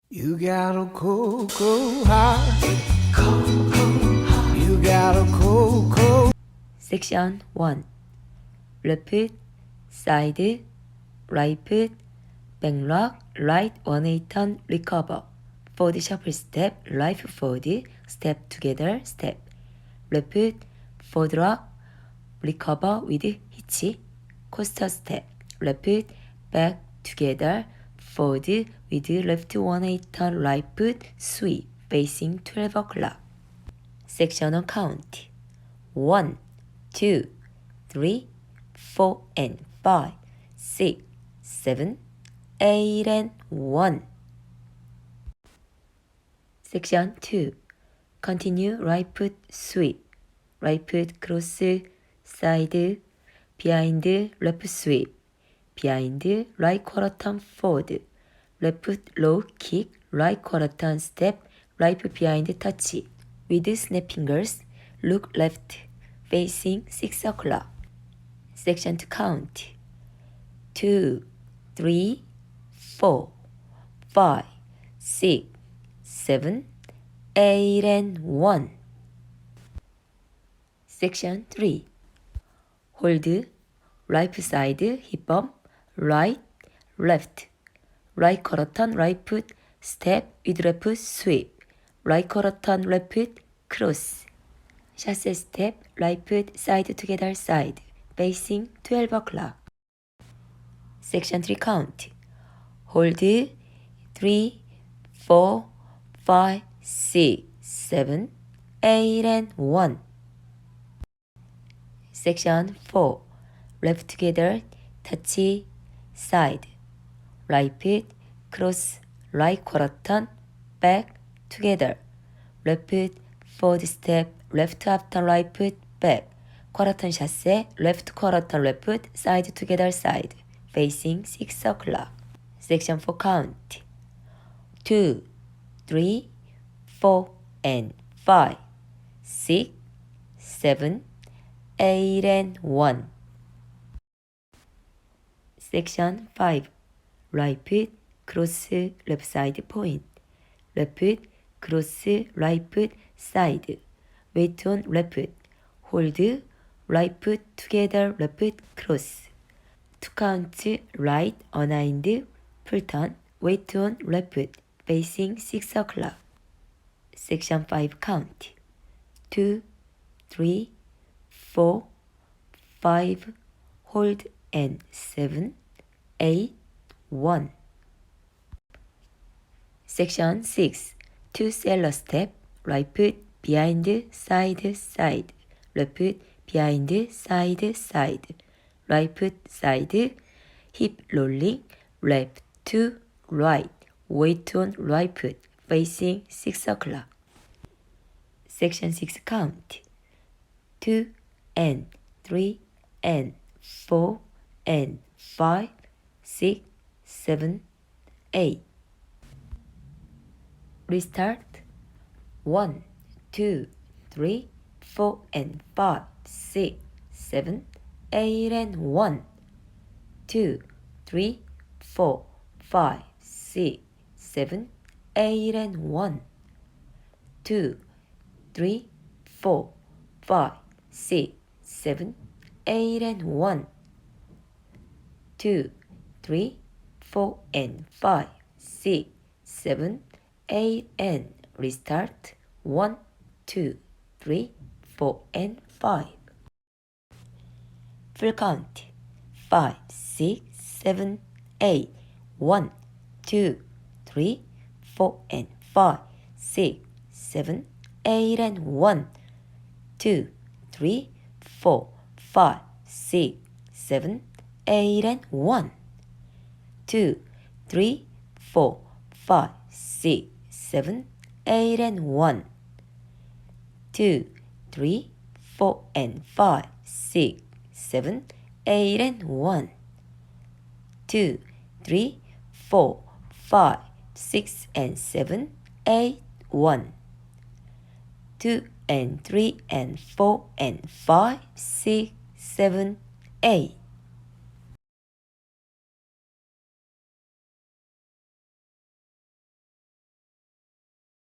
You got a cold, cold heart. Cold, cold heart. You got a cold, cold. Section 1. Left, side, right, back rock, right 180 turn, recover. Forward shuffle step, right forward, step together, step. Left, forward rock, recover with hitch, coaster step. Left, back together, forward with left 180 turn, right foot, sweep, facing 12 o'clock. Section on count. 1, 2, 3, 4 and 5, 6, 7, 8 and 1. Section 2. Continue right foot sweep. Right foot cross side behind left sweep. Behind right quarter turn forward. Left foot low kick, right quarter turn step, right foot behind touch. With snap fingers, look left, facing 6 o'clock. Section to count. 2, 3, 4, 5, 6, 7, 8 and 1. Section 3. Hold right side hip bump, right, left. Right quarter turn right foot, step with left foot sweep. Right quarter turn left foot, cross. Chasse step, right foot side together side, facing 12 o'clock. Section 3 count. Hold 3, 4, 5, 6, 7, 8 and 1. Section 4. Left together, touch, side. Right foot, cross, right quarter turn, back, together. Left foot, forward step, left half turn, right foot, back. Quarter turn chasse, left quarter turn, left foot, side together, side. Facing 6 o'clock. Section 4 count. 2, 3, 4 and 5, 6, 7, 8 and 1. Section 5. Right foot, cross, left side point. Left foot, cross, right foot, side. Weight on left foot. Hold, right foot together, left foot, cross. To count, right, unwind, full turn, weight on left foot, facing 6 o'clock. Section 5 count. 2, 3, 4, 5, hold and 7, 8, 1. Section 6. 2 sailor step, right foot behind, side, side. Left foot behind, side, side. Right foot side, hip rolling, left to right. Weight on right foot, facing 6 o'clock. Section 6 count. 2 and 3 and 4 and 5, 6, 7, 8. Restart. 1, 2, 3, 4 and 5, 6, 7, 8 and 1. 2, 3, 4, 5, 6, 7, 8 and 1. 2, 3, 4, 5, 6, 7, 8 and 1. 2, 3, 4 and 5, 6, 7, 8 and restart. 1, 2, 3, 4 and 5. Full count. 5, 6, 7, 8. 1, 2, 3, 4 and 5, 6, 7, 8 and 1. 2, 3, 4, 5, 6, 7, 8 and 1. 2, 3, 4, 5, 6, 7, 8 and 1. 2, 3, 4 and 5, 6, 7, 8 and 1. 2, 3, 4, 5, 6 and 7, 8, 1. 2 and 3 and 4 and 5, 6, 7, 8.